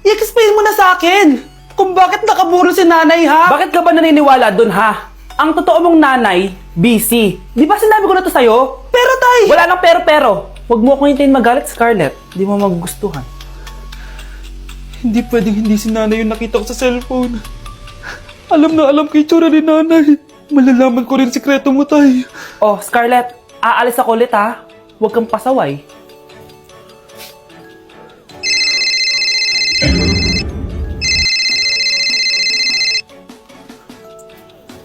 I-explain mo na sa akin kung bakit nakaburol si nanay, ha? Bakit ka ba naniniwala dun, ha? Ang totoo mong nanay, busy. Di ba sinabi ko na to sa'yo? Pero tay! Wala nang pero. Huwag mo akong hintayin magalit, Scarlett. Di mo magugustuhan. Hindi pwedeng hindi si nanay yung nakita ko sa cellphone. Alam na alam ko yung tsura ni nanay. Malalaman ko rin sikreto mo, tay. Oh, Scarlett, aalis ako ulit, ha? Huwag kang pasaway.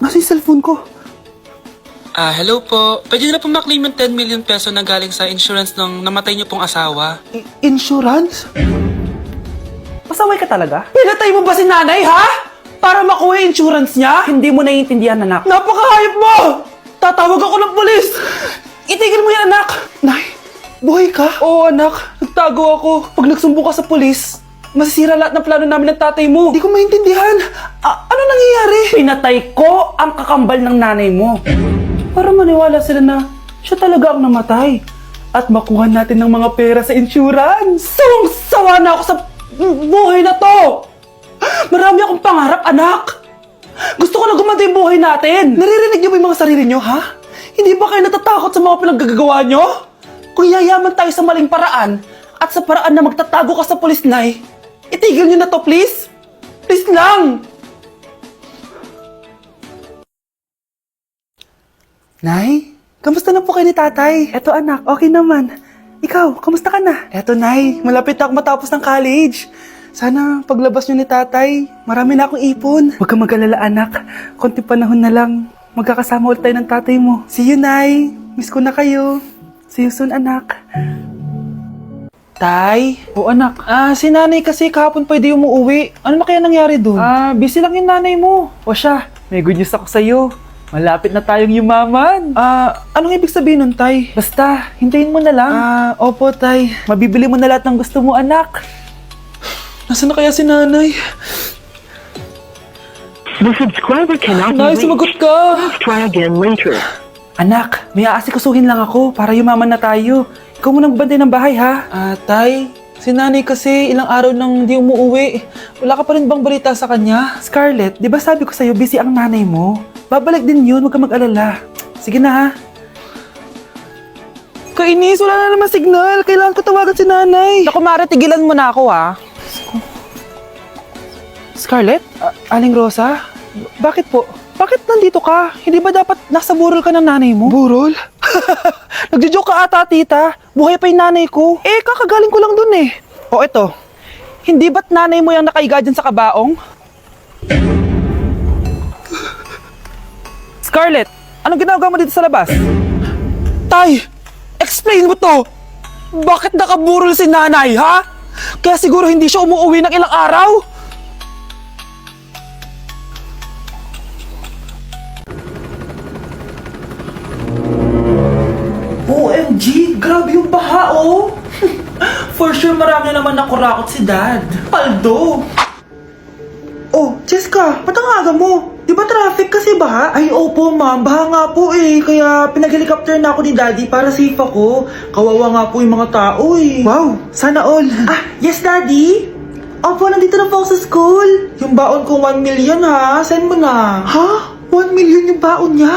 Nasa yung cellphone ko? Hello po. Pwede na po maklaim yung 10 million peso na galing sa insurance ng namatay niyo pong asawa. Insurance? Pasaway ka talaga? Pinatay mo ba si nanay, ha? Para makuha yung insurance niya? Hindi mo naiintindihan, anak. Napakahayop mo! Tatawag ako ng pulis! Itigil mo yan, anak! Nay, buhay ka? Oo, anak. Nagtago ako. Pag nagsumbong ka sa pulis, masisira lahat ng plano namin ng tatay mo. Di ko maintindihan. Ano nangyayari? Pinatay ko ang kakambal ng nanay mo. Para maniwala sila na siya talaga ang namatay. At makuha natin ng mga pera sa insurance. Sawang-sawa na ako sa buhay na to! Marami akong pangarap, anak! Gusto ko na gumanda yung buhay natin! Naririnig niyo ba yung mga sarili niyo, ha? Hindi ba kayo natatakot sa mga pinaggagawa niyo? Kung yayaman tayo sa maling paraan at sa paraan na magtatago ka sa pulis, Nay, itigil niyo na to, please! Please lang! Nay, kamusta na po kayo ni tatay? Eto anak, okay naman. Ikaw, kamusta ka na? Eto Nay, malapit na ako matapos ng college. Sana paglabas niyo ni tatay, marami na akong ipon. Huwag kang mag-alala anak, konti panahon na lang. Magkakasama ulit tayo ng tatay mo. See you, Nay. Miss ko na kayo. See you soon, anak. Tay? O anak, Si nanay kasi kahapon pwede umuwi. Ano na kaya nangyari dun? busy lang yung nanay mo. O siya, may good news ako sa'yo. Malapit na tayong yumaman. Anong ibig sabihin nun, Tay? Basta, hintayin mo na lang. Opo, Tay. Mabibili mo na lahat ng gusto mo, anak. Nasaan na kaya si nanay? The subscriber cannot Nay, be reached. sumagot ka! Try again later. Anak, may aasikasuhin lang ako para yumaman na tayo. Ikaw muna magbantay ng bahay, ha? Tay, si nanay kasi ilang araw nang di umuwi. Wala ka pa rin bang balita sa kanya? Scarlett, di ba sabi ko sa'yo, busy ang nanay mo? Babalik din yun, huwag kang mag-alala. Sige na, ha? Kainis, wala na naman signal. Kailangan ko tawagan si nanay. Naku, Mara, tigilan mo na ako, ha? Scarlett? Aling Rosa? Bakit po? Bakit nandito ka? Hindi ba dapat nasa burol ka ng nanay mo? Burol? Nagjo-joke ka ata, tita. Buhay pa yung nanay ko. Kakagaling ko lang dun eh. O eto, hindi ba't nanay mo yung nakaiga dyan sa kabaong? Scarlett, anong ginagawa mo dito sa labas? Tay, explain mo to. Bakit nakaburol si nanay, ha? Kaya siguro hindi siya umuwi ng ilang araw? OMG, grabe yung baha, oh! For sure, marami naman nakurakot si Dad. Paldo! Oh, Jessica, ba't ang aga mo? Di ba traffic kasi baha? Ay, opo ma'am, baha nga po eh. Kaya pinag-helicopter na ako ni Daddy para safe ako. Kawawa nga po yung mga tao eh. Wow, sana all. Yes Daddy? Opo, nandito na po ako sa school. Yung baon ko 1 million ha, send mo na. Ha? 1 million yung baon niya?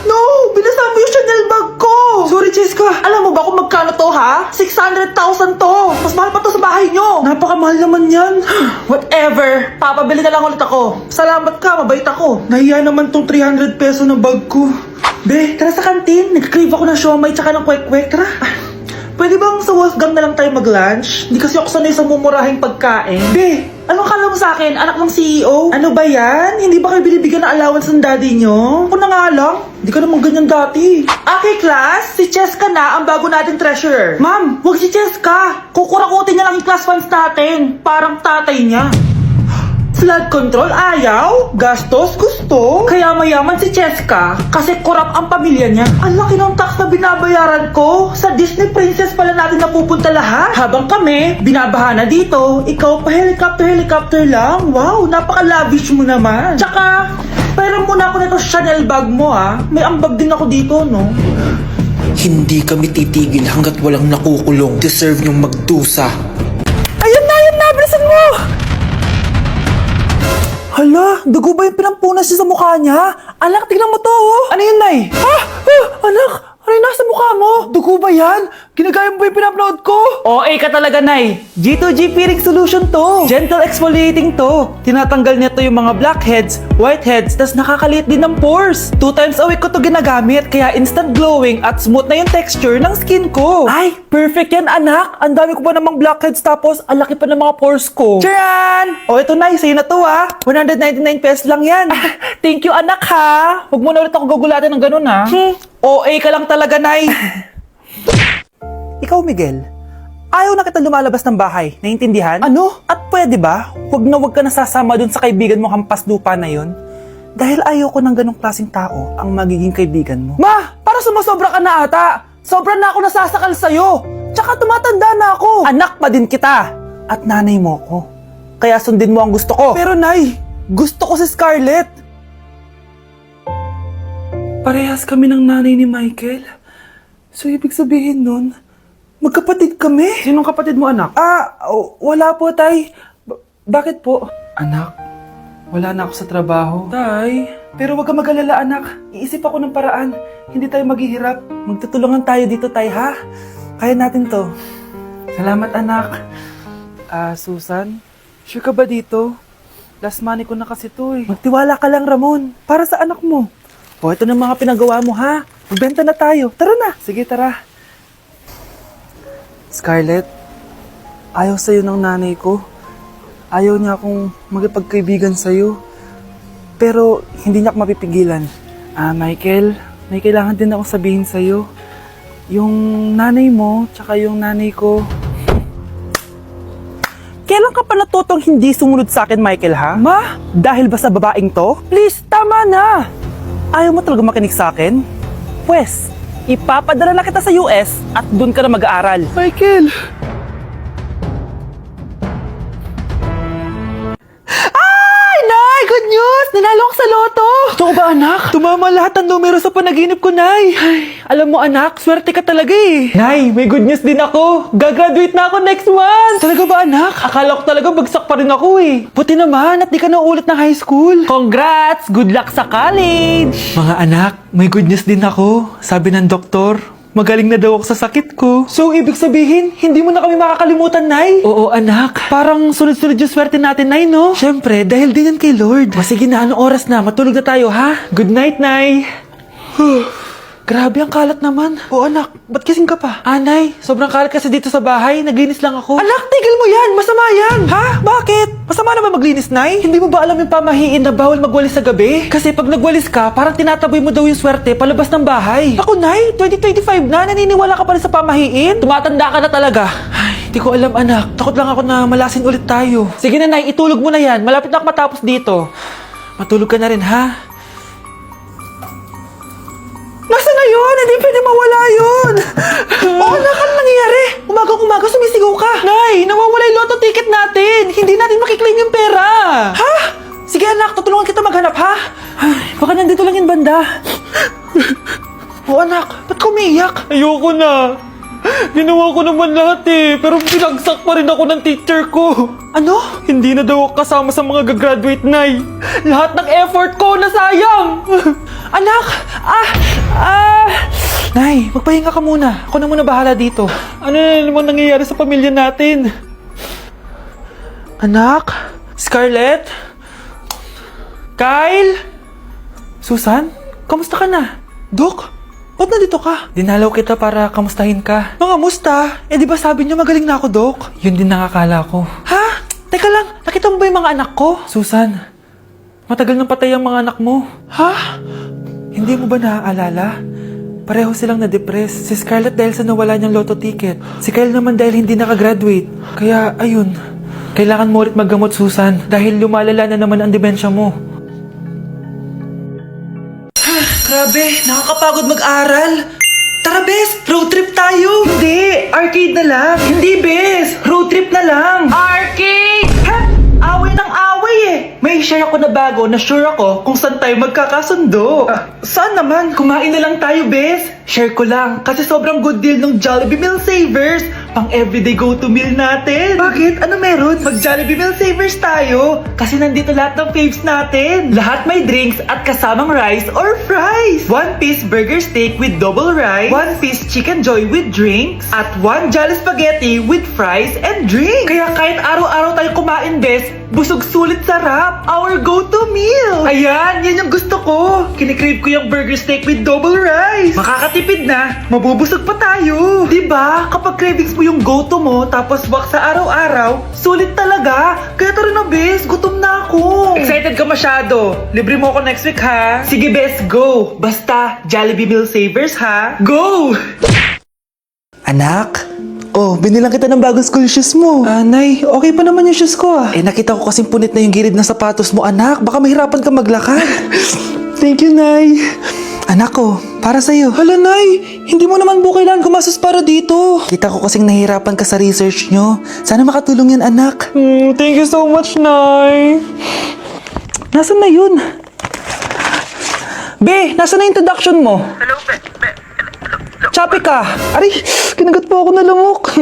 No! Binasa mo yung Chanel bag ko! Sorry, Jessica. Alam mo ba kung magkano to, ha? 600,000 to! Mas mahal pa to sa bahay nyo! Napakamahal naman yan. Whatever. Papabili na lang ulit ako. Salamat ka, mabait ako. Nahiya naman tong 300 peso ng bag ko. Be, tara sa kantin. Nag-crave ako ng siomay tsaka ng kwek-kwek. Tara. Pwede bang sa Wolfgang na lang tayo mag-lunch? Hindi kasi ako sanay sa mumurahing pagkain. Be, anong kala mo sa akin? Anak ng CEO? Ano ba yan? Hindi ba kayo binibigyan ng allowance ng daddy nyo? Ako na nga lang. Hindi ka naman ganyan dati. Okay, class. Si Cheska na ang bago nating treasurer. Ma'am, huwag si Cheska. Kukurakutin niya lang yung class funds natin. Parang tatay niya. Flood control, ayaw. Gastos, gusto. Kaya mayaman si Cheska kasi korap ang pamilya niya. Ang laki ng tax na binabayaran ko. Sa Disney Princess pala natin napupunta lahat. Habang kami, binabaha na dito. Ikaw pa helicopter lang. Wow, napaka-lavish mo naman. Tsaka, pera muna ako nito Chanel bag mo ah. May ambag din ako dito, no? Hindi kami titigil hanggat walang nakukulong. Deserve niyong magdusa. Ayun na! Bilisan mo! Hala, dugo ba yung pinampunas niya sa mukha niya? Anak, tignan mo to, oh. Ano yun, Nay? Anak, ano yung nasa mukha mo? Dugo ba yan? Ginagaya mo ba yung pinupload ko? OA ka talaga, Nay. G2G Peeling Solution to. Gentle exfoliating to. Tinatanggal niya to yung mga blackheads, whiteheads, tas nakakaliit din ng pores. 2 times a week ko to ginagamit, kaya instant glowing at smooth na yung texture ng skin ko. Ay, perfect yan, anak. Ang dami ko pa namang blackheads tapos ang laki pa ng mga pores ko. Tiyan! O, ito, Nay, sa'yo na to, ha. 199 pesos lang yan. Thank you, anak, ha. Huwag mo na ulit ako gagulatin ng ganun, ha. OA ka lang talaga, Nay. Ikaw, Miguel, ayaw na kita lumalabas ng bahay. Naiintindihan? Ano? At pwede ba? Huwag ka nasasama dun sa kaibigan mo hampas lupa na yon. Dahil ayaw ko ng ganong klaseng tao ang magiging kaibigan mo. Ma! Para sumasobra ka na ata! Sobra na ako nasasakal sa'yo! Tsaka tumatanda na ako! Anak pa din kita! At nanay mo ko. Kaya sundin mo ang gusto ko. Pero Nay, gusto ko si Scarlett! Parehas kami ng nanay ni Michael. So, ibig sabihin nun, magkapatid kami? Sinong kapatid mo, anak? Wala po, Tay. Bakit po? Anak, wala na ako sa trabaho. Tay, pero wag ka mag-alala, anak. Iisip ako ng paraan. Hindi tayo maghihirap. Magtutulungan tayo dito, Tay, ha? Kaya natin to. Salamat, anak. Susan, sure ka ba dito? Last money ko na kasi to, eh. Magtiwala ka lang, Ramon. Para sa anak mo. O, ito na mga pinagawa mo, ha? Magbenta na tayo. Tara na. Sige, tara. Scarlett, ayaw sa'yo ng nanay ko. Ayaw niya akong magipagkaibigan sa'yo. Pero, hindi niya ako mapipigilan. Michael, may kailangan din akong sabihin sa'yo. Yung nanay mo, tsaka yung nanay ko. Kailan ka pa natutong hindi sumunod sa akin, Michael, ha? Ma, dahil ba sa babaeng to? Please, tama na! Ayaw mo talaga makinig sa akin? Pwes, ipapadala na kita sa US at doon ka na mag-aaral. Michael! Ay, Nay! Good news! Nanalo ko sa loto! Totoo ba, anak? Tumama lahat ng numero sa panaginip ko, Nay. Ay, alam mo, anak, swerte ka talaga eh. Nay, may good news din ako. Gagraduate na ako next month. Talaga ba, anak? Akala ko talaga bagsak pa rin ako eh. Buti naman at di ka na ulit ng high school. Congrats! Good luck sa college! Mga anak, may good news din ako. Sabi ng doktor, magaling na daw ako sa sakit ko. So, ibig sabihin, hindi mo na kami makakalimutan, Nay? Oo, anak. Parang sunod-sunod yung swerte natin, Nay, no? Siyempre, dahil din yan kay Lord. Sige na, anong oras na? Matulog na tayo, ha? Good night, Nay. Grabe, ang kalat naman. Oo, anak. Ba't kasing ka pa? Nay, sobrang kalat kasi dito sa bahay. Naglinis lang ako. Anak, tigil mo yan. Masama yan. Ha? Bakit? Masama na ba maglinis, Nay? Hindi mo ba alam yung pamahiin na bawal magwalis sa gabi? Kasi pag nagwalis ka, parang tinataboy mo daw yung swerte palabas ng bahay. Ako, Nay, 2025 na. Naniniwala ka pa rin sa pamahiin? Tumatanda ka na talaga. Ay, di ko alam, anak. Takot lang ako na malasin ulit tayo. Sige na, Nay. Itulog mo na yan. Malapit na ako matapos dito. Matulog ka na rin, ha? Nasaan na yun? Hindi pwede mawala yun! Oo, anak, ano nangyayari? Umagang-umaga sumisigaw ka! Nay, nawawala yung lotto ticket natin! Hindi natin makiklaim yung pera! Ha? Sige anak, tutulungan kita maghanap, ha? Ay, baka nandito lang yung banda. Oo anak, ba't ka umiiyak? Ayoko na. Ginawa ko naman lahat eh, pero binagsak pa rin ako ng teacher ko. Ano? Hindi na daw ako kasama sa mga gagraduate, Nay. Lahat ng effort ko nasayang! Anak! Nay, magpahinga ka muna. Ako na muna bahala dito. Ano na naman nangyayari sa pamilya natin? Anak? Scarlett? Kyle? Susan? Kamusta ka na? Dok? Ba't nandito ka? Dinalaw kita para kamustahin ka. Mga musta? Eh di ba sabi niyo magaling na ako, Dok? Yun din nakakala ko. Ha? Teka lang, nakita mo ba yung mga anak ko? Susan, matagal nang patay ang mga anak mo. Ha? Hindi mo ba naaalala? Pareho silang na-depress. Si Scarlett dahil sa nawala niyang lotto ticket. Si Kyle naman dahil hindi nakagraduate. Kaya, ayun. Kailangan mo ulit maggamot, Susan. Dahil lumalala na naman ang demensya mo. Grabe, nakakapagod mag-aral. Tara, Bes, road trip tayo. Hindi, arcade na lang. Hindi, Bes, road trip na lang. Arcade! Ha? Away ng away eh. May share ako na bago na sure ako kung saan tayo magkakasundo. Saan naman? Kumain na lang tayo, Bes. Share ko lang kasi sobrang good deal ng Jollibee Meal Savers. Pang everyday go-to meal natin. Bakit? Ano meron? Mag Jollibee Meal Savers tayo. Kasi nandito lahat ng faves natin. Lahat may drinks at kasamang rice or fries. 1-piece burger steak with double rice. 1-piece chicken joy with drinks. At 1 Jolly Spaghetti with fries and drinks. Kaya kahit araw-araw tayo kumain, bes, busog sulit sarap. Our go-to meal. Ayan, yan yung gusto ko. Kinikrave ko yung burger steak with double rice. Makakatipid na, mabubusog pa tayo. Diba? Kapag cravings mo yung go-to mo, tapos wak sa araw-araw, sulit talaga. Kaya tara na, bes, gutom na ako. Excited ka masyado. Libre mo ako next week, ha? Sige, bes, go. Basta, Jollibee Meal Savers, ha? Go! Anak? Oh, binilang kita ng bagong school shoes mo. Nay, okay pa naman yung shoes ko Eh, nakita ko kasing punit na yung gilid ng sapatos mo, anak. Baka mahirapan ka maglakad. Thank you, Nay. Anak ko, para sa'yo. Hala, Nay, hindi mo naman po kailangan gumastos para dito. Kita ko kasing nahihirapan ka sa research nyo. Sana makatulong yan, anak. Thank you so much, Nay. Nasaan na yun? Be, nasaan na yung introduction mo? Hello, be. Chapi ka! Aray, kinagat po ako na lamok.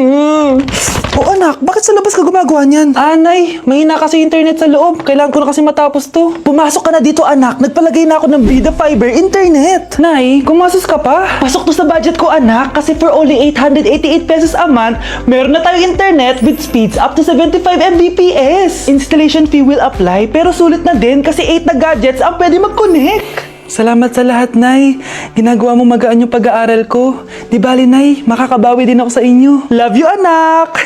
O anak, bakit sa labas ka gumagawa niyan? Nay, mahina kasi internet sa loob. Kailangan ko na kasi matapos to. Pumasok ka na dito, anak. Nagpalagay na ako ng Vida Fiber Internet. Nay, gumasos ka pa? Pasok to sa budget ko, anak. Kasi for only 888 pesos a month, meron na tayong internet with speeds up to 75 Mbps. Installation fee will apply, pero sulit na din kasi 8 na gadgets ang pwede mag-connect. Salamat sa lahat, Nay. Ginagawa mo magaan yung pag-aaral ko. Di bali, Nay, makakabawi din ako sa inyo. Love you, anak!